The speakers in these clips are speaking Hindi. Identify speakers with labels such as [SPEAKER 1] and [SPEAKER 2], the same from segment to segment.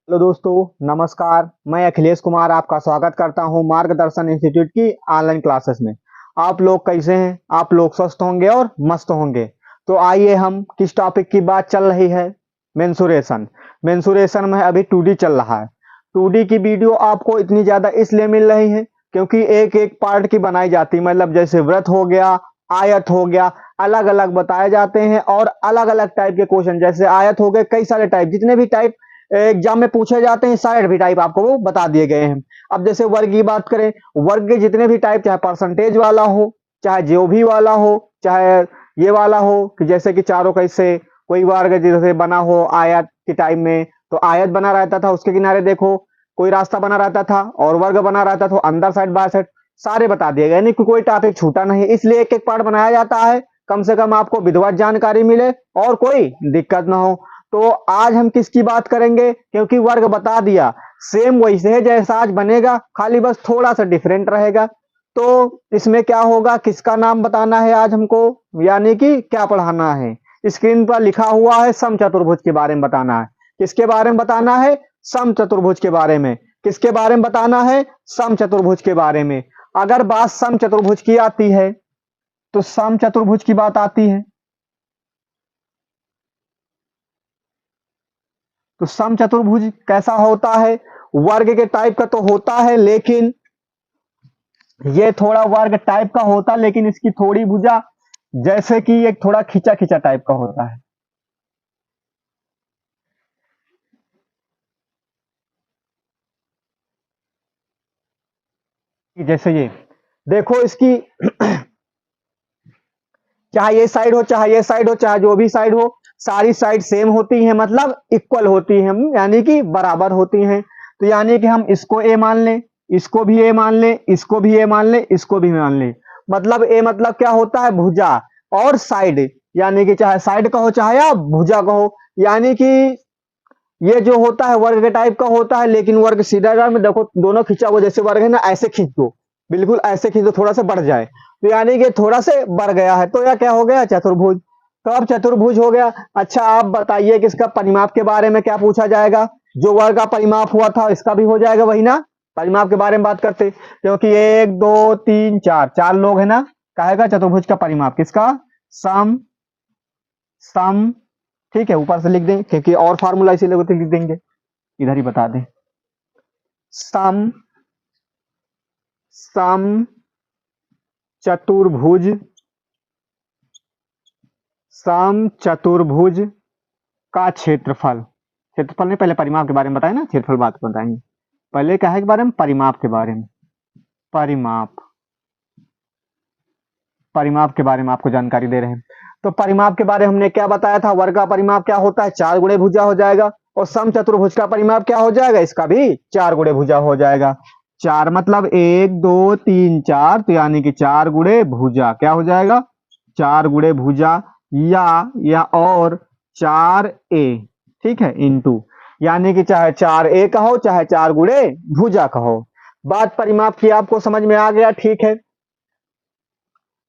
[SPEAKER 1] हेलो दोस्तों, नमस्कार। मैं अखिलेश कुमार आपका स्वागत करता हूं मार्गदर्शन इंस्टीट्यूट की ऑनलाइन क्लासेस में। आप लोग कैसे हैं? आप लोग स्वस्थ होंगे और मस्त होंगे। तो आइए, हम किस टॉपिक की बात चल रही है? मेंसुरेशन। मेंसुरेशन में अभी 2D चल रहा है। 2D की वीडियो आपको इतनी ज्यादा इसलिए मिल रही है क्योंकि एक एक पार्ट की बनाई जाती है। मतलब जैसे व्रत हो गया, आयत हो गया, अलग अलग बताए जाते हैं और अलग अलग टाइप के क्वेश्चन। जैसे आयत हो गए, कई सारे टाइप, जितने भी टाइप एग्जाम में पूछे जाते हैं सारे भी टाइप आपको वो बता दिए गए हैं। अब जैसे वर्ग की बात करें, वर्ग के जितने भी टाइप, चाहे परसेंटेज वाला हो, चाहे जो भी वाला हो, चाहे ये वाला हो कि जैसे कि चारों कैसे कोई वर्ग जैसे बना हो आयत के टाइप में, तो आयत बना रहता था, उसके किनारे देखो कोई रास्ता बना रहता था, और वर्ग बना रहता था अंदर साइड बाय साइड, सारे बता दिए गए। नहीं कि कोई टॉपिक छूटा नहीं, इसलिए एक एक पार्ट बनाया जाता है, कम से कम आपको विधिवत जानकारी मिले और कोई दिक्कत ना हो। तो आज हम किसकी बात करेंगे? क्योंकि वर्ग बता दिया, सेम वैसे है जैसा आज बनेगा, खाली बस थोड़ा सा डिफरेंट रहेगा। तो इसमें क्या होगा, किसका नाम बताना है आज हमको, यानी कि क्या पढ़ाना है। स्क्रीन पर लिखा हुआ है सम चतुर्भुज के बारे में बताना है। किसके बारे में बताना है? सम चतुर्भुज के बारे में। किसके बारे में बताना है? सम चतुर्भुज के बारे में। अगर बात सम चतुर्भुज की आती है तो सम चतुर्भुज की बात आती है तो सम चतुर्भुज कैसा होता है? वर्ग के टाइप का तो होता है, लेकिन ये थोड़ा वर्ग टाइप का होता है, लेकिन इसकी थोड़ी भुजा जैसे कि एक थोड़ा खिंचा खिंचा टाइप का होता है। जैसे ये देखो, इसकी चाहे ये साइड हो, चाहे ये साइड हो, चाहे जो भी साइड हो, सारी साइड सेम होती है, मतलब इक्वल होती है, यानी कि बराबर होती हैं। तो यानी कि हम इसको ए मान लें, इसको भी ए मान लें, इसको भी ए मान लें, इसको भी मान लें। मतलब ए मतलब क्या होता है? भुजा। और साइड, यानी कि चाहे साइड कहो चाहे आप भुजा कहो, यानी कि ये जो होता है वर्ग के टाइप का होता है, लेकिन वर्ग सीधा अगर में देखो, दोनों खींचा हुआ जैसे वर्ग है ना, ऐसे खींच दो, बिल्कुल ऐसे खींच दो, थोड़ा सा बढ़ जाए, तो यानी कि थोड़ा से बढ़ गया है, तो यह क्या हो गया? चतुर्भुज। तो अब चतुर्भुज हो गया। अच्छा, आप बताइए कि इसका परिमाप के बारे में क्या पूछा जाएगा? जो वर्ग का परिमाप हुआ था इसका भी हो जाएगा वही ना। परिमाप के बारे में बात करते, क्योंकि एक दो तीन चार, चार लोग है ना, कहेगा चतुर्भुज का परिमाप किसका? सम। सम। ठीक है, ऊपर से लिख दें क्योंकि और फार्मूला इसीलिए होते लिख देंगे, इधर ही बता दें। सम। सम चतुर्भुज। सम चतुर्भुज का क्षेत्रफल। क्षेत्रफल नहीं, पहले परिमाप के बारे में बताए ना, क्षेत्रफल बात बताएंगे। पहले क्या है के बारे में? परिमाप के बारे में। परिमाप। परिमाप के बारे में आपको जानकारी दे रहे हैं। तो परिमाप के बारे में हमने क्या बताया था? वर्ग का परिमाप क्या होता है? 4 गुणे भुजा हो जाएगा। और सम चतुर्भुज का परिमाप क्या हो जाएगा? इसका भी 4 गुणे भुजा हो जाएगा। 4 मतलब 1 2 3 4, तो यानी कि 4 गुणे भुजा क्या हो जाएगा? 4 गुणे भुजा, या और 4a। ठीक है, इंटू, यानी कि चाहे 4a कहो चाहे 4 गुणे भुजा कहो। बात परिमाप की आपको समझ में आ गया? ठीक है।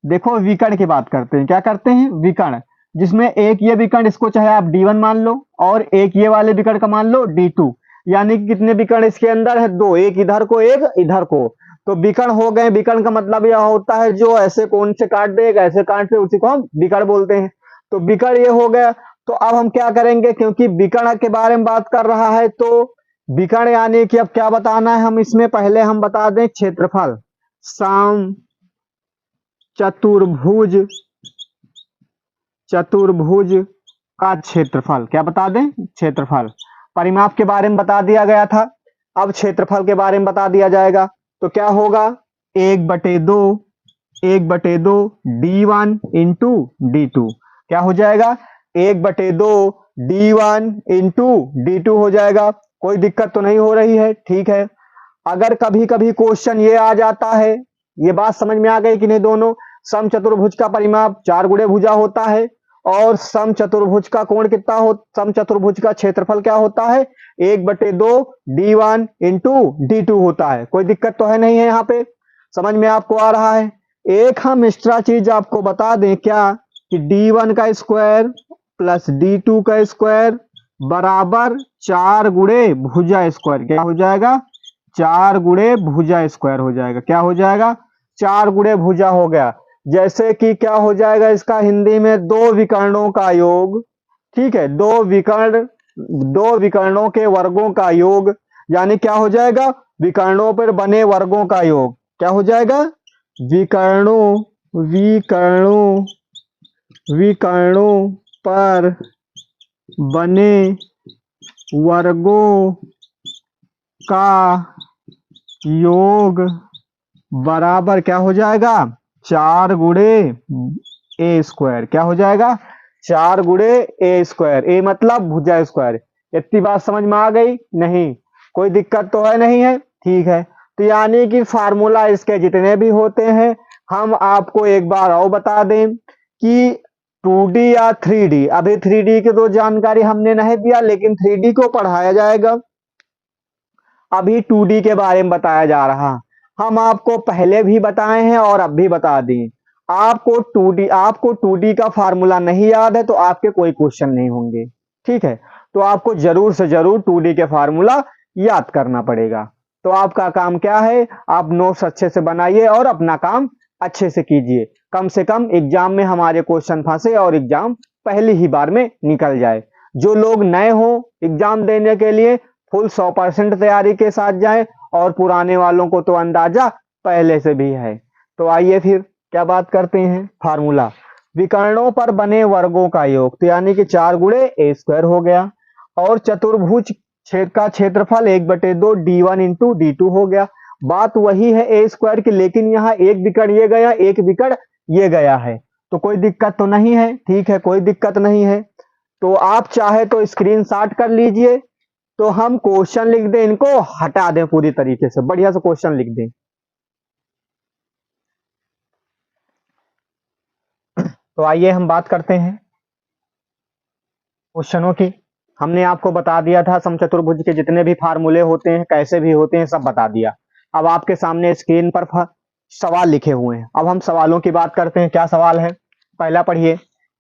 [SPEAKER 1] देखो, विकर्ण की बात करते हैं। क्या करते हैं? विकर्ण। जिसमें एक ये विकर्ण, इसको चाहे आप D1 मान लो, और एक ये वाले विकर्ण का मान लो D2। यानी कि कितने विकर्ण इसके अंदर है? दो, एक इधर को एक इधर को। तो विकर्ण हो गए। विकर्ण का मतलब यह होता है जो ऐसे कोण से काट देगा, ऐसे काट से, उसी को हम विकर्ण बोलते हैं। तो विकर्ण ये हो गया। तो अब हम क्या करेंगे, क्योंकि विकर्ण के बारे में बात कर रहा है, तो विकर्ण यानी कि अब क्या बताना है हम इसमें? पहले हम बता दें क्षेत्रफल। सम चतुर्भुज। चतुर्भुज का क्षेत्रफल क्या बता दें? क्षेत्रफल। परिमाप के बारे में बता दिया गया था, अब क्षेत्रफल के बारे में बता दिया जाएगा। तो क्या होगा? 1/2, 1/2 D1 इंटू D2। क्या हो जाएगा? 1/2 D1 इंटू D2 हो जाएगा। कोई दिक्कत तो नहीं हो रही है? ठीक है। अगर कभी कभी क्वेश्चन ये आ जाता है, ये बात समझ में आ गई कि नहीं दोनों? सम चतुर्भुज का परिमाप 4 गुणे भुजा होता है, और सम चतुर्भुज का कोण कितना हो, सम चतुर्भुज का क्षेत्रफल क्या होता है? 1/2 D1 इंटू D2 होता है। कोई दिक्कत तो है नहीं है? यहाँ पे समझ में आपको आ रहा है? एक हम एक्स्ट्रा चीज आपको बता दें क्या, कि D1 का स्क्वायर प्लस D2 का स्क्वायर बराबर 4 गुणे भुजा स्क्वायर। क्या हो जाएगा? 4 गुणे भुजा स्क्वायर हो जाएगा। क्या हो जाएगा? 4 गुणे भुजा हो गया। जैसे कि क्या हो जाएगा इसका हिंदी में? दो विकर्णों का योग। ठीक है, दो विकर्णों के वर्गों का योग, यानी क्या हो जाएगा? विकर्णों पर बने वर्गों का योग। क्या हो जाएगा? विकर्णों विकर्णों विकर्णों पर बने वर्गों का योग बराबर क्या हो जाएगा? 4 गुणे ए स्क्वायर। क्या हो जाएगा? 4 गुणे ए स्क्वायर। ए मतलब भुजा स्क्वायर। इतनी बात समझ में आ गई? नहीं, कोई दिक्कत तो है नहीं है? ठीक है, तो यानी कि फार्मूला इसके जितने भी होते हैं, हम आपको एक बार और बता दें कि 2D या 3D, अभी 3D की तो जानकारी हमने नहीं दिया, लेकिन 3D को पढ़ाया जाएगा। अभी 2D के बारे में बताया जा रहा। हम आपको पहले भी बताए हैं और अब भी बता दें। आपको 2D का फार्मूला नहीं याद है तो आपके कोई क्वेश्चन नहीं होंगे। ठीक है, तो आपको जरूर से जरूर 2D के फार्मूला याद करना पड़ेगा। तो आपका काम क्या है? आप नोट्स अच्छे से बनाइए और अपना काम अच्छे से कीजिए। कम से कम एग्जाम में हमारे क्वेश्चन फंसे और एग्जाम पहली ही बार में निकल जाए। जो लोग नए हो एग्जाम देने के लिए, फुल 100% तैयारी के साथ जाएं, और पुराने वालों को तो अंदाजा पहले से भी है। तो आइए फिर क्या बात करते हैं? फार्मूला विकर्णों पर बने वर्गों का योग, तो यानी कि 4 गुणे ए स्क्वायर हो गया। और चतुर्भुज का क्षेत्रफल 1/2 D1 इंटू D2 हो गया। बात वही है ए स्क्वायर की, लेकिन यहाँ एक विकर्ण ये गया, एक विकर्ण ये गया है, तो कोई दिक्कत तो नहीं है। ठीक है, कोई दिक्कत नहीं है। तो आप चाहे तो स्क्रीनशॉट कर लीजिए, तो हम क्वेश्चन लिख दें, इनको हटा दें पूरी तरीके से, बढ़िया से क्वेश्चन लिख दें। तो आइए हम बात करते हैं क्वेश्चनों की। हमने आपको बता दिया था समचतुर्भुज के जितने भी फार्मूले होते हैं, कैसे भी होते हैं, सब बता दिया। अब आपके सामने स्क्रीन पर सवाल लिखे हुए हैं। अब हम सवालों की बात करते हैं। क्या सवाल है? पहला पढ़िए।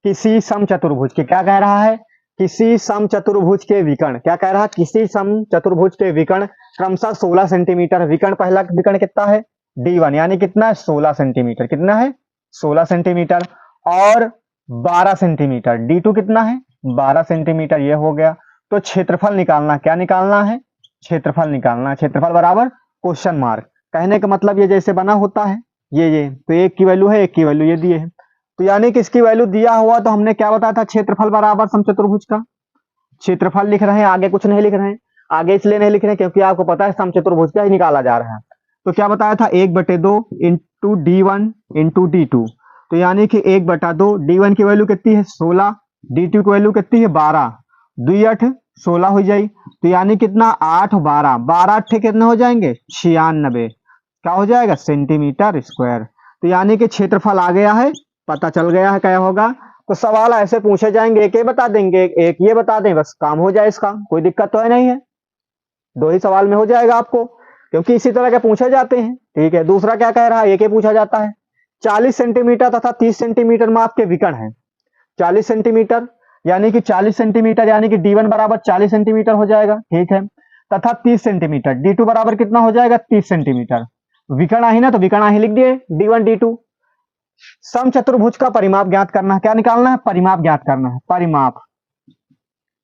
[SPEAKER 1] किसी समचतुर्भुज के, क्या कह रहा है? किसी समचतुर्भुज के विकर्ण, क्या कह रहा है? किसी समचतुर्भुज के विकर्ण क्रमशः 16 सेंटीमीटर। विकर्ण, पहला विकर्ण कितना है? D1, यानी कितना है? 16 सेंटीमीटर। कितना है? 16 सेंटीमीटर। और 12 सेंटीमीटर। D2 कितना है? 12 सेंटीमीटर। ये हो गया। तो क्षेत्रफल निकालना। क्या निकालना है? क्षेत्रफल निकालना। क्षेत्रफल बराबर क्वेश्चन मार्क। कहने का मतलब ये जैसे बना होता है, ये तो एक की वैल्यू है, एक की वैल्यू ये दिए है, तो यानी कि इसकी वैल्यू दिया हुआ, तो हमने क्या बताया था? क्षेत्रफल बराबर समचतुर्भुज का क्षेत्रफल लिख रहे हैं, आगे कुछ नहीं लिख रहे हैं। आगे इसलिए नहीं लिख रहे हैं क्योंकि आपको पता है समचतुर्भुज का ही निकाला जा रहा है। तो क्या बताया था? 1/2 इंटू D1 इंटू D2, तो यानी कि 1/2। D1 की वैल्यू कितनी है? 16। D2 की वैल्यू कितनी है? 12। 2 8 16 हो जाए, तो यानी कितना? 8 12 12 8 कितने हो जाएंगे? 96। क्या हो जाएगा? Centimetre square. तो यानी कि क्षेत्रफल आ गया है, पता चल गया है क्या होगा। तो सवाल ऐसे पूछे जाएंगे, एक ये बता देंगे, एक ये बता दें, बस काम हो जाए इसका। कोई दिक्कत तो है नहीं है, 2 ही सवाल में हो जाएगा आपको, क्योंकि इसी तरह के पूछे जाते हैं। ठीक है, दूसरा क्या कह रहा है? एक ही पूछा जाता है। 40 सेंटीमीटर तथा 30 सेंटीमीटर माप के विकर्ण है। 40 सेंटीमीटर यानी कि 40 सेंटीमीटर, यानी कि D1 बराबर 40 सेंटीमीटर हो जाएगा। ठीक है, तथा 30 सेंटीमीटर। D2 बराबर कितना हो जाएगा? 30 सेंटीमीटर। विकर्ण ही ना, तो विकर्ण ही लिख दिए, D1 D2। समचतुर्भुज का परिमाप ज्ञात करना है। क्या निकालना है? परिमाप ज्ञात करना है।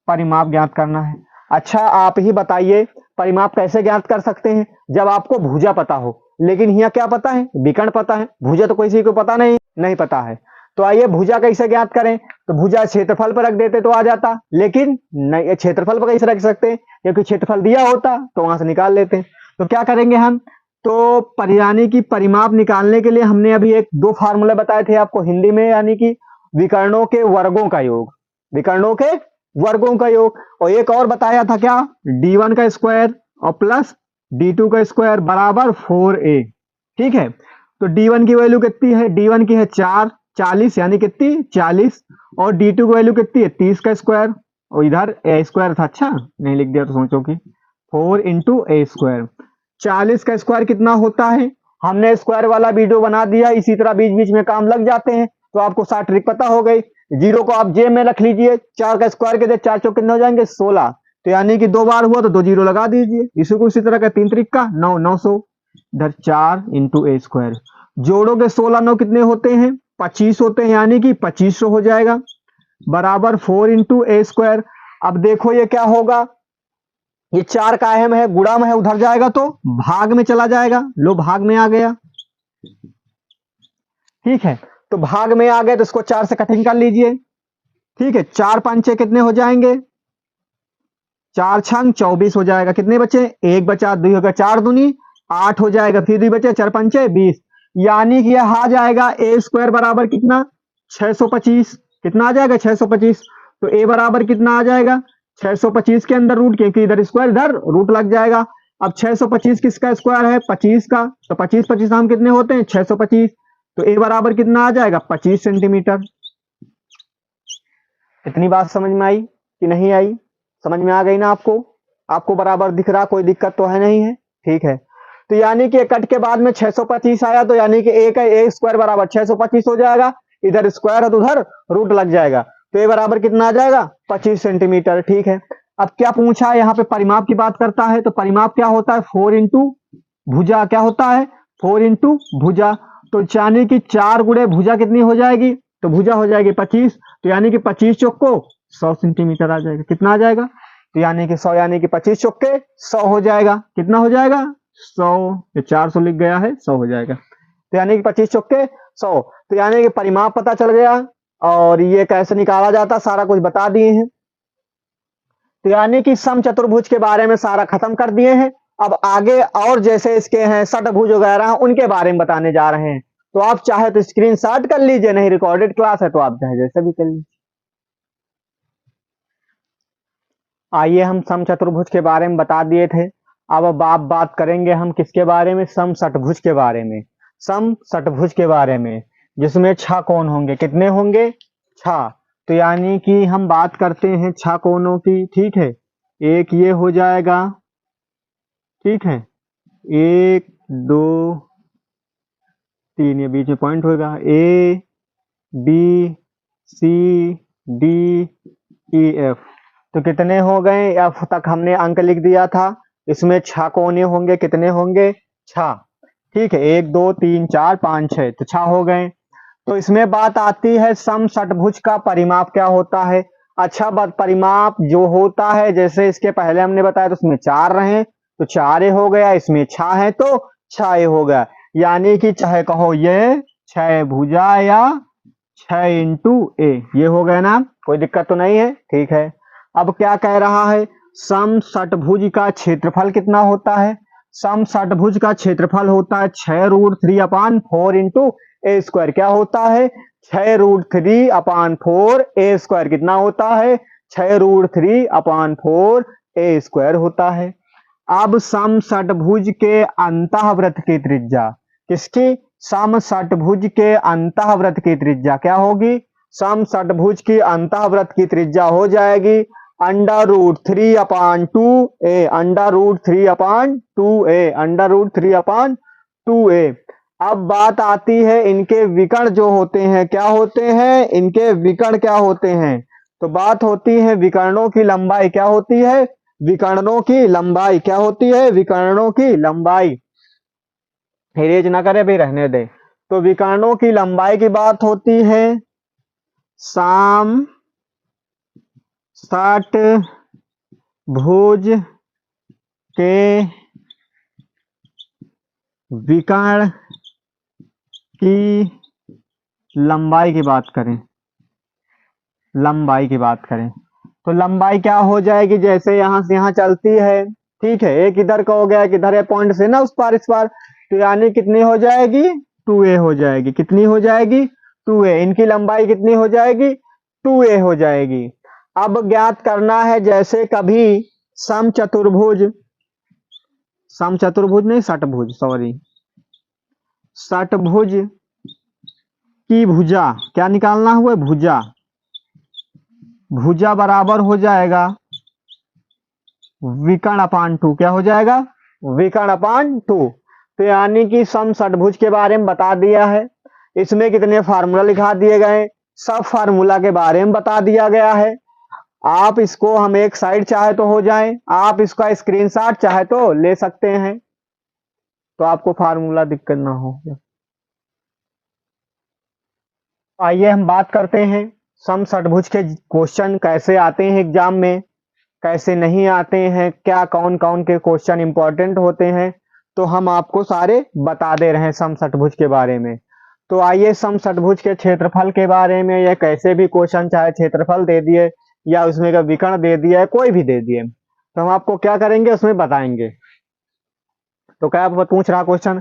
[SPEAKER 1] परिमाप ज्ञात करना है। अच्छा, आप ही बताइए परिमाप कैसे ज्ञात कर सकते हैं जब आपको भुजा पता हो, लेकिन यहाँ क्या पता है? विकर्ण पता है। भुजा तो किसी को पता नहीं पता है। तो आइए भुजा कैसे ज्ञात करें? तो भुजा क्षेत्रफल पर रख देते तो आ जाता, लेकिन नहीं, क्षेत्रफल पर कैसे रख सकते हैं? क्योंकि क्षेत्रफल दिया होता तो वहां से निकाल लेते हैं। तो क्या करेंगे हम? तो यानी कि परिमाप निकालने के लिए हमने अभी 2 फार्मूले बताए थे आपको हिंदी में, यानी कि विकर्णों के वर्गों का योग, विकर्णों के वर्गों का योग। और एक और बताया था, क्या? D1 का स्क्वायर और प्लस D2 का स्क्वायर बराबर 4A। ठीक है, तो D1 की वैल्यू कितनी है? D1 की है 40, यानी कितनी? 40। और D2 की वैल्यू कितनी है? 30 का स्क्वायर, और इधर A स्क्वायर था, अच्छा नहीं लिख दिया तो सोचो कि 4 इंटू A स्क्वायर। 40 का स्क्वायर कितना होता है? हमने स्क्वायर वाला वीडियो बना दिया, इसी तरह बीच बीच में काम लग जाते हैं, तो आपको शॉर्ट ट्रिक पता हो गई। जीरो को आप जेब में रख लीजिए, 4 का स्क्वायर के दे 4 चौक कितने हो जाएंगे 16, तो यानी कि 2 बार हुआ तो 2 जीरो लगा दीजिए। इसी को इसी तरह का 3 त्रिक का 9, 900 इधर 4 इंटू ए स्क्वायर, जोड़ोगे 16 9 कितने होते हैं 25 होते हैं, यानी कि 2500 हो जाएगा बराबर 4 इंटू ए स्क्वायर। अब देखो ये क्या होगा, ये 4 का अहम है, गुणा में है, उधर जाएगा तो भाग में चला जाएगा, लो भाग में आ गया, ठीक है। तो भाग में आ गए तो इसको 4 से कटिंग कर लीजिए, ठीक है। 4 पंचे कितने हो जाएंगे, 4 छंग 24 हो जाएगा, कितने बचे 1 बचा, 2 होगा, 4 दूनी 8 हो जाएगा, फिर 2 बचे, 4 पंचे 20, यानी कि यह आ जाएगा ए स्क्वायर बराबर कितना 625, कितना आ जाएगा 625। तो ए बराबर कितना आ जाएगा 625 के अंदर रूट, क्योंकि इधर स्क्वायर इधर रूट लग जाएगा। अब 625 किसका स्क्वायर है 25 का, तो 25 25 हम कितने होते हैं 625, तो ए बराबर कितना आ जाएगा 25 सेंटीमीटर। इतनी बात समझ में आई कि नहीं आई, समझ में आ गई ना आपको, आपको बराबर दिख रहा, कोई दिक्कत तो है नहीं है, ठीक है। तो यानी कि कट के बाद में 625 आया, तो यानी कि ए का ए स्क्वायर बराबर 625 हो जाएगा, इधर स्क्वायर है तो उधर रूट लग जाएगा, तो ए बराबर कितना आ जाएगा 25 सेंटीमीटर, ठीक है। अब क्या पूछा है यहाँ पे, परिमाप की बात करता है, तो परिमाप क्या होता है 4 इंटू भुजा, क्या होता है 4 इंटू भुजा, तो यानी कि 4 गुणे भुजा कितनी हो जाएगी, तो भुजा हो जाएगी 25, तो यानी कि 25 चौक को 100 सेंटीमीटर आ जाएगा, कितना आ जाएगा, तो यानी कि 100, यानी कि 25 चौक के 100 हो जाएगा, कितना हो जाएगा 100, ये 400 लिख गया है 100 हो जाएगा, तो यानी कि 25 चौक के 100, तो यानी कि परिमाप पता चल गया, और ये कैसे निकाला जाता सारा कुछ बता दिए हैं। तो यानी कि समचतुर्भुज के बारे में सारा खत्म कर दिए हैं। अब आगे और जैसे इसके हैं षटभुज वगैरह उनके बारे में बताने जा रहे हैं, तो आप चाहे तो स्क्रीनशॉट कर लीजिए, नहीं रिकॉर्डेड क्लास है तो आप चाहे जैसे भी कर लीजिए। आइए हम समचतुर्भुज के बारे में बता दिए थे, अब आप बात करेंगे हम किसके बारे में, समषटभुज के बारे में, समषटभुज के बारे में, जिसमें 6 कोण होंगे, कितने होंगे 6, तो यानी कि हम बात करते हैं 6 कोणों की, ठीक है। एक ये हो जाएगा, ठीक है, 1 2 3, ये बीच में पॉइंट होगा, A B C D E F, तो कितने हो गए, एफ तक हमने अंक लिख दिया था, इसमें 6 कोने होंगे, कितने होंगे 6, ठीक है, 1 2 3 4 5 6, तो 6 हो गए। तो इसमें बात आती है समषटभुज का परिमाप क्या होता है। अच्छा, बात परिमाप जो होता है, जैसे इसके पहले हमने बताया तो उसमें 4 रहे तो 4 हो गया, इसमें 6 है तो 6 हो गया, यानी कि चाहे कहो ये 6 भुजा या 6 इंटू ए, ये हो गया ना, कोई दिक्कत तो नहीं है, ठीक है। अब क्या कह रहा है, समषटभुज का क्षेत्रफल कितना होता है, समषटभुज का क्षेत्रफल होता है 6√3/4 इंटू ए स्क्वायर, क्या होता है 6√3/4 ए स्क्वायर, कितना होता है 6√3/4 ए स्क्वायर होता है। अब समषटभुज के अंतःवृत्त की त्रिज्या, किसकी, समषटभुज के अंतःवृत्त की त्रिज्या क्या होगी, समषटभुज की अंतःवृत्त की त्रिज्या हो जाएगी √3/2a, √3/2a। अब बात आती है इनके विकर्ण जो होते हैं, क्या होते हैं इनके विकर्ण, क्या होते हैं, तो बात होती है विकर्णों की लंबाई, क्या होती है विकर्णों की लंबाई, क्या होती है विकर्णों की लंबाई, हेरेज ना करे भाई, रहने दे। तो विकर्णों की लंबाई की बात होती है समषटभुज के विकर्ण की लंबाई की बात करें, लंबाई की बात करें तो लंबाई क्या हो जाएगी, जैसे यहां से यहां चलती है, ठीक है, एक इधर का हो गया, किधर है पॉइंट से ना उस पार इस पार, तो यानी कितनी हो जाएगी 2a हो जाएगी, कितनी हो जाएगी 2a, इनकी लंबाई कितनी हो जाएगी 2a हो जाएगी। अब ज्ञात करना है, जैसे कभी समचतुर्भुज, समचतुर्भुज नहीं षटभुज, सॉरी, षटभुज की भुजा क्या निकालना हुआ, भुजा, भुजा बराबर हो जाएगा विकर्ण/2, क्या हो जाएगा विकर्ण/2, तो यानी कि समषटभुज के बारे में बता दिया है। इसमें कितने फार्मूला लिखा दिए गए, सब फार्मूला के बारे में बता दिया गया है। आप इसको हम एक साइड चाहे तो हो जाए, आप इसका स्क्रीनशॉट चाहे तो ले सकते हैं, तो आपको फार्मूला दिक्कत ना हो। आइए हम बात करते हैं सम षटभुज के क्वेश्चन कैसे आते हैं एग्जाम में, कैसे नहीं आते हैं, क्या कौन कौन के क्वेश्चन इंपॉर्टेंट होते हैं, तो हम आपको सारे बता दे रहे हैं सम षटभुज के बारे में। तो आइए सम षटभुज के क्षेत्रफल के बारे में, या कैसे भी क्वेश्चन चाहे क्षेत्रफल दे दिए या उसमें का विकर्ण दे दिया है, कोई भी दे दिए, तो हम आपको क्या करेंगे उसमें बताएंगे। तो क्या पूछ रहा क्वेश्चन,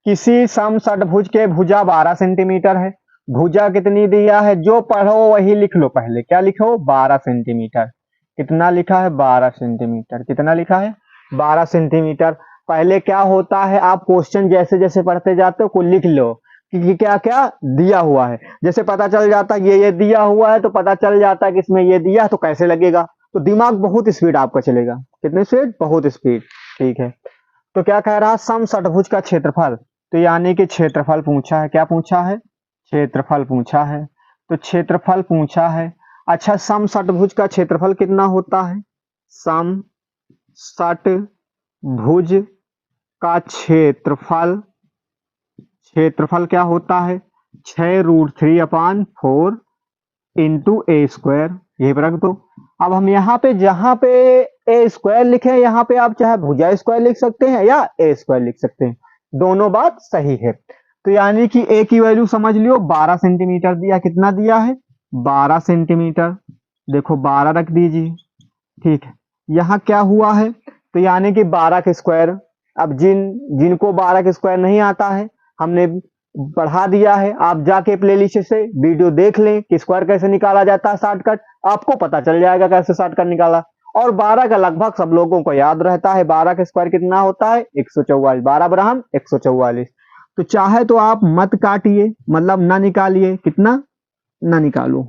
[SPEAKER 1] किसी सम षटभुज के भुजा 12 सेंटीमीटर है, भुजा कितनी दिया है, जो पढ़ो वही लिख लो। पहले क्या लिखो, 12 सेंटीमीटर। कितना लिखा है, 12 सेंटीमीटर। कितना लिखा है, 12 सेंटीमीटर। पहले क्या होता है, आप क्वेश्चन जैसे जैसे पढ़ते जाते हो को लिख लो कि क्या क्या दिया हुआ है। जैसे पता चल जाता है ये दिया हुआ है, तो पता चल जाता है कि इसमें ये दिया है, तो कैसे लगेगा, तो दिमाग बहुत स्पीड आपका चलेगा। कितनी स्पीड, बहुत स्पीड। ठीक है, तो क्या कह रहा है, सम षटभुज का क्षेत्रफल, तो यानी कि क्षेत्रफल पूछा है। क्या पूछा है, क्षेत्रफल पूछा है। तो क्षेत्रफल पूछा है। अच्छा, सम षटभुज का क्षेत्रफल कितना होता है, सम षटभुज का क्षेत्रफल, क्षेत्रफल क्या होता है, 6√3/4 इंटू ए स्क्वायर। ये रख दो। अब हम यहाँ पे जहां पे ए स्क्वायर लिखे हैं, यहाँ पे आप चाहे भुजा स्क्वायर लिख सकते हैं या ए स्क्वायर लिख सकते हैं, दोनों बात सही है। तो यानी कि ए की वैल्यू समझ लियो, 12 सेंटीमीटर दिया। कितना दिया है, 12 सेंटीमीटर। देखो 12 रख दीजिए। ठीक है, यहाँ क्या हुआ है, तो यानी कि 12 के स्क्वायर। अब जिनको 12 के स्क्वायर नहीं आता है, हमने बढ़ा दिया है। आप जाके प्लेलिस्ट से वीडियो देख लें कि स्क्वायर कैसे निकाला जाता है, शॉर्टकट आपको पता चल जाएगा कैसे शॉर्टकट निकाला। और 12 का लगभग सब लोगों को याद रहता है। 12 का स्क्वायर कितना होता है, 144। 12 बराबर 144। तो चाहे तो आप मत काटिए, मतलब ना निकालिए। कितना, ना निकालो।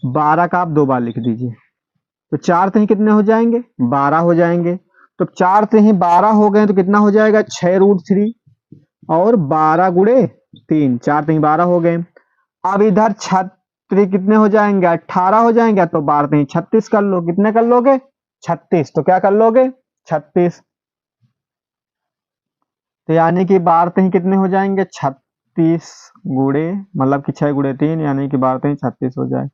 [SPEAKER 1] 12 का आप 2 बार लिख दीजिए, तो 4 ही कितने हो जाएंगे, 12 हो जाएंगे। तो 4 ही 12 हो गए, तो कितना हो जाएगा, 6√3 और 12 गुणे 3, 4 ही 12 हो गए। अब इधर छत्री कितने हो जाएंगे, 18 हो जाएंगे। तो 12 ही 36 कर लो। कितने कर लोगे, 36। तो क्या कर लोगे, 36। तो यानी कि 12 ही कितने हो जाएंगे, 36 गुणे, मतलब कि 6 गुणे 3, यानी कि 12 ही 36 हो जाए।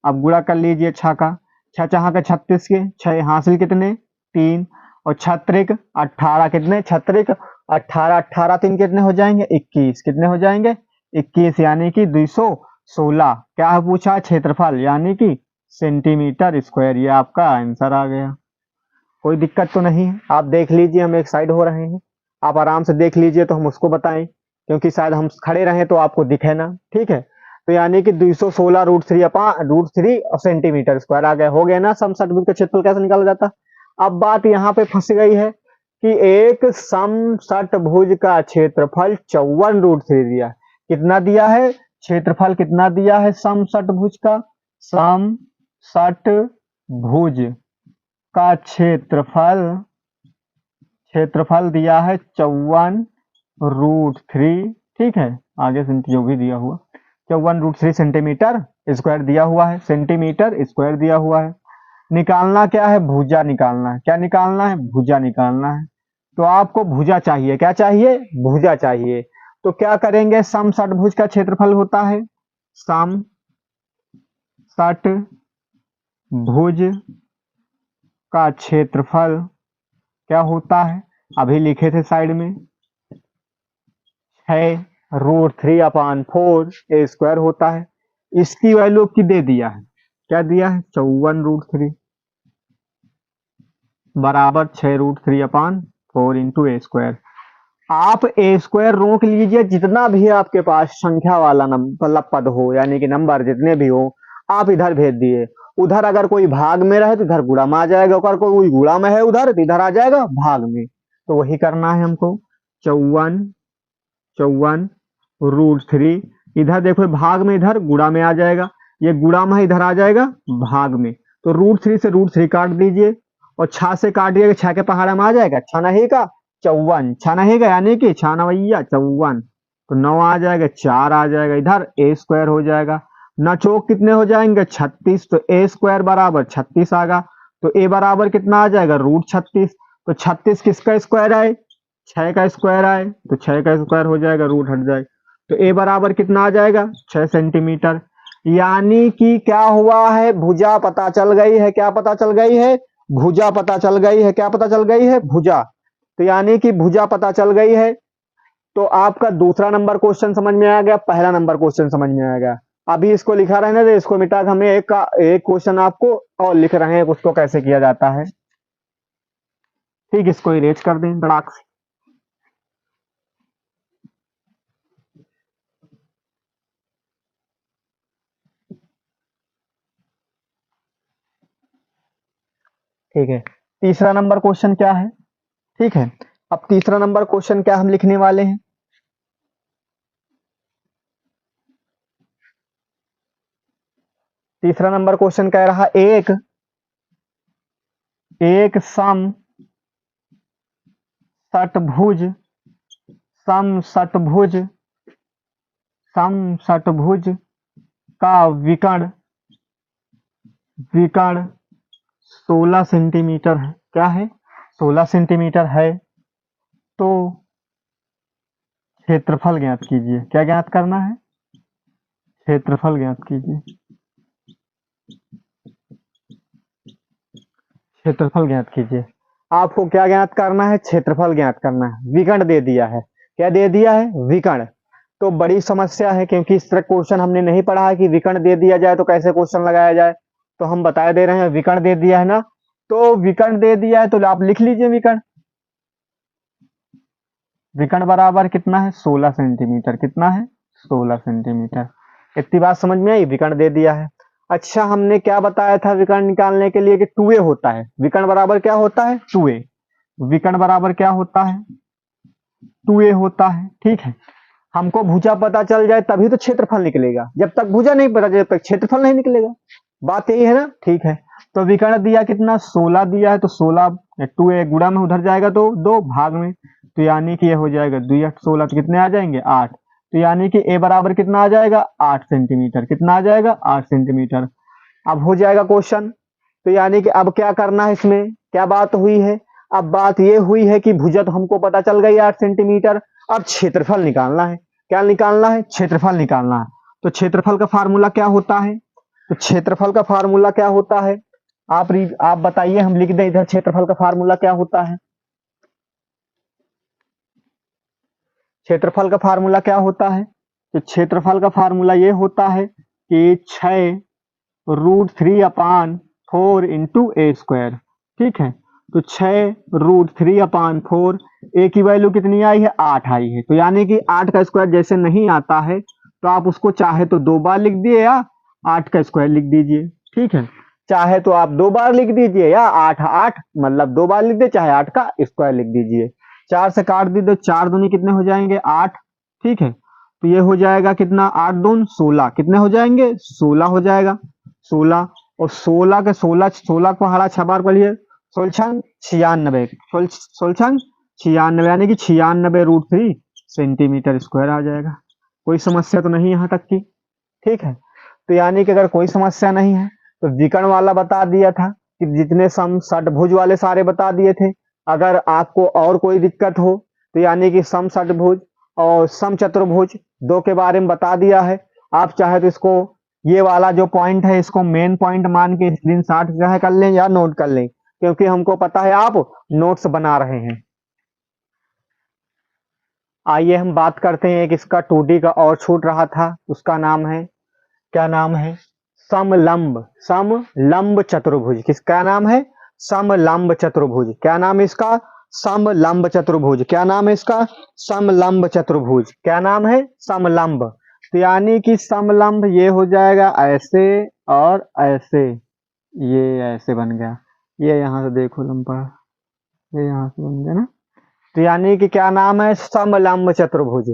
[SPEAKER 1] अब गुणा कर लीजिए, 6 का 6 चाह का 36 के 6 हासिल कितने, 3, और छत्रिक 18 कितने, छत्रिक 18, 18 3 कितने हो जाएंगे, 21। कितने हो जाएंगे, 21, यानी कि 216। क्या है पूछा, क्षेत्रफल यानी कि सेंटीमीटर स्क्वायर। ये आपका आंसर आ गया। कोई दिक्कत तो नहीं है, आप देख लीजिए, हम एक साइड हो रहे हैं, आप आराम से देख लीजिए तो हम उसको बताएं, क्योंकि शायद हम खड़े रहें तो आपको दिखे ना। ठीक है, तो यानी कि 216√3 सेंटीमीटर स्क्वायर आ गया। हो गया ना सम षटभुज का क्षेत्रफल कैसे निकाला जाता। अब बात यहाँ पे फंस गई है कि एक सम षटभुज का क्षेत्रफल 54√3 दिया। कितना दिया है, क्षेत्रफल कितना दिया है सम षटभुज का, सम षटभुज का क्षेत्रफल, क्षेत्रफल दिया है 54√3। ठीक है, आगे से जो भी दिया हुआ 54√3 सेंटीमीटर स्क्वायर दिया हुआ है, सेंटीमीटर स्क्वायर दिया हुआ है। निकालना क्या है, भुजा निकालना है। क्या निकालना है, भुजा निकालना है। तो आपको भुजा चाहिए, क्या चाहिए, भुजा चाहिए। तो क्या करेंगे, सम षटभुज का क्षेत्रफल होता है, सम षटभुज का क्षेत्रफल क्या होता है, अभी लिखे थे साइड में, 6√3/4 ए स्क्वायर होता है। इसकी वैल्यू की दे दिया है, क्या दिया है, 54√3 बराबर 6√3/4 इंटू ए स्क्वायर। आप ए स्क्वायर रोक लीजिए, जितना भी आपके पास संख्या वाला मतलब पद हो, यानी कि नंबर जितने भी हो, आप इधर भेज दिए। उधर अगर कोई भाग में रहे तो इधर गुणा में आ जाएगा, अगर कोई गुणा में है उधर तो इधर आ जाएगा भाग में। तो वही करना है हमको। 54√3 इधर देखो भाग में, इधर गुणा में आ जाएगा, ये गुणा में इधर आ जाएगा भाग में। तो √3 से √3 काट दीजिए, और 6 से काटिएगा, 6 के पहाड़ा में आ जाएगा 6 नहीं का 54, 6 नहीं का, यानी कि 6 9 54। तो 9 आ जाएगा, 4 आ जाएगा, इधर ए स्क्वायर हो जाएगा। ना चौक कितने हो जाएंगे 36, तो ए स्क्वायर बराबर 36 आएगा। तो ए बराबर कितना आ जाएगा √36। तो 36 किसका स्क्वायर आए 6 का स्क्वायर आए, तो 6 का स्क्वायर हो जाएगा, रूट हट जाए। तो ए बराबर कितना आ जाएगा 6 सेंटीमीटर। यानी कि क्या हुआ है, भुजा पता चल गई है। क्या पता चल गई है, भुजा पता चल गई है। क्या पता चल गई है, भुजा। तो यानी कि भुजा पता चल गई है। तो आपका दूसरा नंबर क्वेश्चन समझ में आ गया, पहला नंबर क्वेश्चन समझ में आ गया। अभी इसको लिखा रहने दे, इसको मिटा के हमें एक क्वेश्चन आपको और लिख रहे हैं, उसको कैसे किया जाता है। ठीक, इसको इरेज कर दें धड़ाक से। ठीक है, तीसरा नंबर क्वेश्चन क्या है। ठीक है, अब तीसरा नंबर क्वेश्चन क्या हम लिखने वाले हैं। तीसरा नंबर क्वेश्चन कह रहा एक एक षटभुज समषटभुज समषटभुज का विकर्ण 16 सेंटीमीटर है। क्या है, 16 सेंटीमीटर है। तो क्षेत्रफल ज्ञात कीजिए। क्या ज्ञात करना है, क्षेत्रफल ज्ञात कीजिए। क्षेत्रफल ज्ञात कीजिए। आपको क्या ज्ञात करना है, क्षेत्रफल ज्ञात करना है। विकर्ण दे दिया है। क्या दे दिया है, विकर्ण। तो बड़ी समस्या है, क्योंकि इस तरह क्वेश्चन हमने नहीं पढ़ा है कि विकर्ण दे दिया जाए तो कैसे क्वेश्चन लगाया जाए। तो हम बता दे रहे हैं, विकर्ण दे दिया है ना, तो विकर्ण दे दिया है तो आप लिख लीजिए विकर्ण। विकर्ण बराबर कितना है 16 सेंटीमीटर। कितना है 16 सेंटीमीटर। इतनी बात समझ में आई, विकर्ण दे दिया है। अच्छा, हमने क्या बताया था विकर्ण निकालने के लिए कि 2a होता है। विकर्ण बराबर क्या होता है 2a। विकर्ण बराबर क्या होता है 2a होता है। ठीक है, हमको भुजा पता चल जाए तभी तो क्षेत्रफल निकलेगा। जब तक भुजा नहीं पता चले, जब तक क्षेत्रफल नहीं निकलेगा। बात यही है ना। ठीक है, तो विकर्ण दिया कितना 16 दिया है, तो 16 2a गुणा में उधर जाएगा तो 2 भाग में। तो यानी कि ये हो जाएगा 2 8 16, तो कितने आ जाएंगे 8। तो यानी कि ए बराबर कितना आ जाएगा 8 सेंटीमीटर। कितना आ जाएगा 8 सेंटीमीटर। अब हो जाएगा क्वेश्चन। तो यानी कि अब क्या करना है, इसमें क्या बात हुई है, अब बात ये हुई है कि भुजा तो हमको पता चल गई 8 सेंटीमीटर। अब क्षेत्रफल निकालना है। क्या निकालना है, क्षेत्रफल निकालना है। तो क्षेत्रफल का फार्मूला क्या होता है, तो क्षेत्रफल का फार्मूला क्या होता है, आप बताइए, हम लिख दें इधर क्षेत्रफल का फार्मूला क्या होता है। क्षेत्रफल का फार्मूला क्या होता है, तो क्षेत्रफल का फार्मूला ये होता है कि 6√3/4 इंटू ए स्क्वायर। ठीक है, तो 6√3/4, ए की वैल्यू कितनी आई है 8 आई है। तो यानी कि 8 का स्क्वायर जैसे नहीं आता है, तो आप उसको चाहे तो 2 बार लिख दिए या 8 का स्क्वायर लिख दीजिए। ठीक है, चाहे तो आप 2 बार लिख दीजिए या 8 8 मतलब 2 बार लिख दे, चाहे 8 का स्क्वायर लिख दीजिए। 4 से काट दी तो 4 दूनी कितने हो जाएंगे 8। ठीक है, तो ये हो जाएगा कितना 8 दून 16, कितने हो जाएंगे 16 हो जाएगा। 16 और 16 के 16 16 को हरा 6 बार पढ़िए, 16 96, 16 96 यानी कि 96√3 सेंटीमीटर स्क्वायर आ जाएगा। कोई समस्या तो नहीं यहाँ तक की। ठीक है, तो यानी कि अगर कोई समस्या नहीं है तो विकर्ण वाला बता दिया था कि जितने सम षटभुज वाले सारे बता दिए थे। अगर आपको और कोई दिक्कत हो तो यानी कि सम षटभुज और सम चतुर्भुज दो के बारे में बता दिया है। आप चाहे तो इसको ये वाला जो पॉइंट है इसको मेन पॉइंट मान के स्क्रीनशॉट चाहे कर लें या नोट कर लें, क्योंकि हमको पता है आप नोट्स बना रहे हैं। आइए हम बात करते हैं एक इसका 2D का और छूट रहा था, उसका नाम है, क्या नाम है, समलंब। समलंब चतुर्भुज। किसका नाम है, समलंब चतुर्भुज। क्या नाम है इसका, समलंब चतुर्भुज। क्या नाम है इसका, समलंब चतुर्भुज। क्या नाम है, समलंब। तो यानी कि समलंब ये हो जाएगा ऐसे और ऐसे, ये ऐसे बन गया। ये यहां से देखो लंबा, ये यहां से बन गया ना। तो यानी कि क्या नाम है, समलंब चतुर्भुज।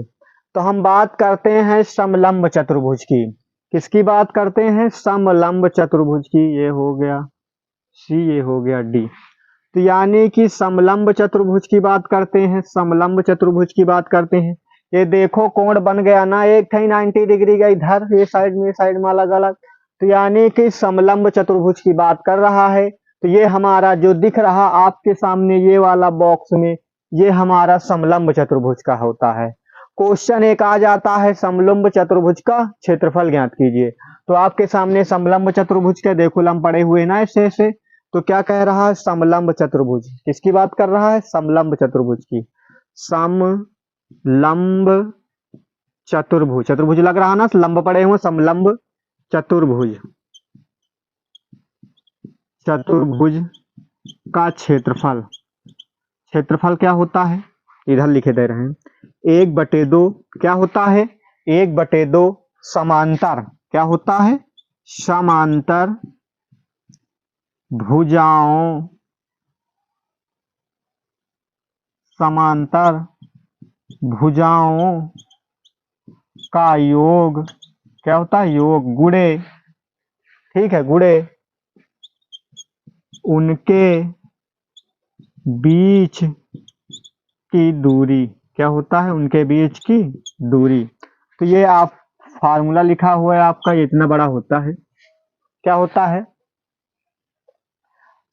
[SPEAKER 1] तो हम बात करते हैं समलंब चतुर्भुज की। किसकी बात करते हैं, समलंब चतुर्भुज की। ये हो गया सी, ये हो गया डी। तो यानी कि समलंब चतुर्भुज की बात करते हैं, समलंब चतुर्भुज की बात करते हैं। ये देखो कोण बन गया ना, एक था 90 डिग्री का इधर, ये साइड में अलग अलग। तो यानी कि समलंब चतुर्भुज की बात कर रहा है। तो ये हमारा जो दिख रहा आपके सामने ये वाला बॉक्स में, ये हमारा समलंब चतुर्भुज का होता है। क्वेश्चन एक आ जाता है समलंब चतुर्भुज का क्षेत्रफल ज्ञात कीजिए। तो आपके सामने समलंब चतुर्भुज के देखो लंब पड़े हुए ना ऐसे। तो क्या कह रहा है, समलंब चतुर्भुज किसकी बात कर रहा है, समलंब चतुर्भुज की। समलंब चतुर्भुज, चतुर्भुज लग रहा ना, लंब पड़े हुए, समलंब चतुर्भुज, चतुर्भुज का क्षेत्रफल, क्षेत्रफल क्या होता है, इधर लिखे दे रहे हैं, 1/2 क्या होता है, 1/2 समांतर, क्या होता है, समांतर भुजाओं, समांतर भुजाओं का योग, क्या होता है, योग, गुणे, ठीक है, गुणे उनके बीच की दूरी, क्या होता है, उनके बीच की दूरी। तो ये आप फार्मूला लिखा हुआ है आपका, ये इतना बड़ा होता है, क्या होता है,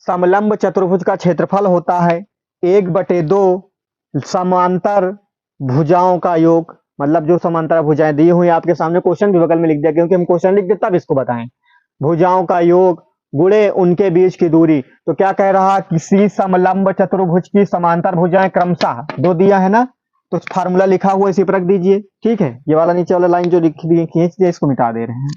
[SPEAKER 1] समलंब चतुर्भुज का क्षेत्रफल होता है 1/2 समांतर भुजाओं का योग, मतलब जो समांतर भुजाएं दी हुई आपके सामने, क्वेश्चन भी बगल में लिख दिया क्योंकि हम क्वेश्चन लिख दे तब इसको बताएं, भुजाओं का योग गुणे उनके बीच की दूरी। तो क्या कह रहा, किसी समलंब चतुर्भुज की समांतर भुजाएं क्रमशः दो दिया है ना, तो फार्मूला लिखा हुआ इसी पर रख दीजिए, ठीक है, ये वाला नीचे वाला लाइन जो लिखी दी खींच दिया इसको मिटा दे रहे हैं,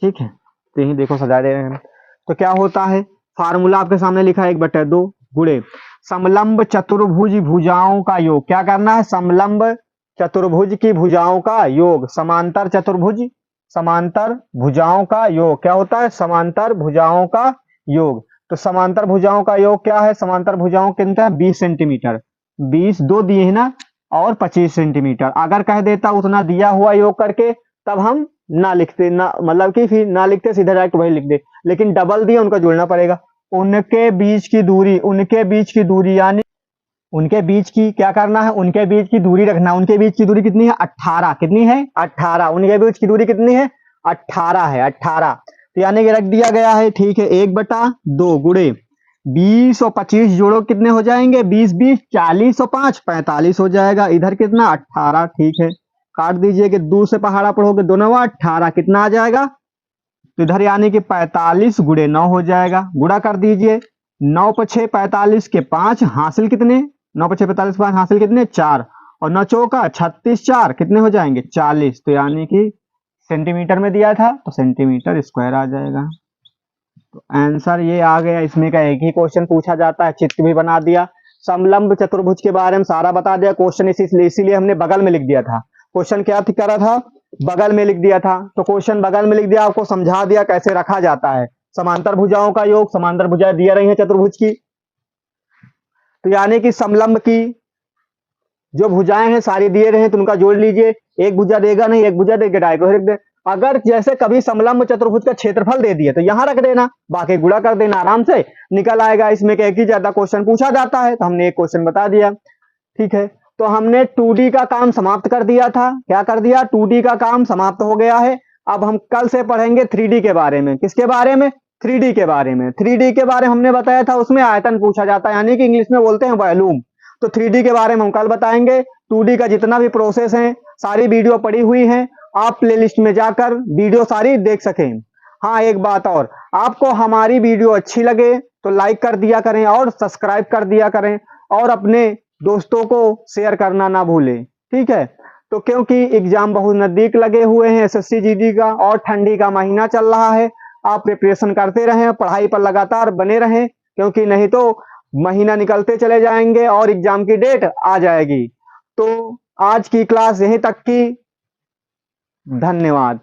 [SPEAKER 1] ठीक है, तो यही देखो सजा दे रहे हैं। तो क्या होता है, फार्मूला आपके सामने लिखा है 1/2 गुणे समलंब चतुर्भुज भुजाओं का योग, क्या करना है, समलंब चतुर्भुज की भुजाओं का योग, समांतर चतुर्भुज, समांतर भुजाओं का योग, क्या होता है, समांतर भुजाओं का योग। तो समांतर भुजाओं का योग क्या है, समांतर भुजाओं कितना है, 20 सेंटीमीटर, 20 दो दिए है ना, और 25 सेंटीमीटर, अगर कह देता उतना दिया हुआ योग करके तब हम ना लिखते, ना मतलब कि फिर ना लिखते, सीधा डायरेक्ट वही लिख दे, लेकिन डबल दिया उनका जोड़ना पड़ेगा। उनके बीच की दूरी, उनके बीच की दूरी यानी उनके बीच की क्या करना है, उनके बीच की दूरी रखना, उनके बीच की दूरी कितनी है, 18, कितनी है, 18, उनके बीच की दूरी कितनी है, 18 है, 18। तो यानी कि रख दिया गया है, ठीक है, 1/2 गुणे 20 और 25 जोड़ो कितने हो जाएंगे, 20 20 40 और 5 45 हो जाएगा, इधर कितना 18, ठीक है, काट दीजिए कि 2 से पहाड़ा पढ़ोगे, 2 9 18, कितना आ जाएगा, तो इधर यानी कि 45 गुणे 9 हो जाएगा, गुणा कर दीजिए, 9 × 6 45 के 5 हासिल कितने, 9 × 6 45 5 हासिल कितने 4, और 9 चौका 36 4 कितने हो जाएंगे 40, तो यानी कि सेंटीमीटर में दिया था तो सेंटीमीटर स्क्वायर आ जाएगा। तो आंसर ये आ गया, इसमें का एक ही क्वेश्चन पूछा जाता है, चित्र भी बना दिया, समलंब चतुर्भुज के बारे में सारा बता दिया, क्वेश्चन इसीलिए हमने बगल में लिख दिया था, क्वेश्चन क्या करा था, बगल में लिख दिया था, तो क्वेश्चन बगल में लिख दिया, आपको समझा दिया कैसे रखा जाता है, समांतर भुजाओं का योग, समांतर भुजाएं दिया रही है चतुर्भुज की, तो यानी कि समलंब की जो भुजाएं हैं सारी दिए रहे हैं, तो उनका जोड़ लीजिए, एक भुजा देगा नहीं, एक भुजा देगा डायगोनल रख दे, अगर जैसे कभी समलंब चतुर्भुज का क्षेत्रफल दे दिए तो यहां रख देना, बाकी गुणा कर देना, आराम से निकल आएगा, इसमें एक ही ज्यादा क्वेश्चन पूछा जाता है, तो हमने एक क्वेश्चन बता दिया, ठीक है। तो हमने 2D का काम समाप्त कर दिया था, क्या कर दिया, 2D का काम समाप्त हो गया है। अब हम कल से पढ़ेंगे 3D के बारे में, किसके बारे में, 3D के बारे में, 3D के बारे में हमने बताया था, उसमें आयतन पूछा जाता है, यानी कि इंग्लिश में बोलते हैं वॉल्यूम, तो 3D के बारे में हम कल बताएंगे, 2D का जितना भी प्रोसेस है सारी वीडियो पड़ी हुई है, आप प्लेलिस्ट में जाकर वीडियो सारी देख सकें। हाँ एक बात और, आपको हमारी वीडियो अच्छी लगे तो लाइक कर दिया करें और सब्सक्राइब कर दिया करें, और अपने दोस्तों को शेयर करना ना भूलें, ठीक है। तो क्योंकि एग्जाम बहुत नजदीक लगे हुए हैं एसएससी जीडी का, और ठंडी का महीना चल रहा है, आप प्रिपरेशन करते रहें, पढ़ाई पर लगातार बने रहें, क्योंकि नहीं तो महीना निकलते चले जाएंगे और एग्जाम की डेट आ जाएगी। तो आज की क्लास यहीं तक की, धन्यवाद।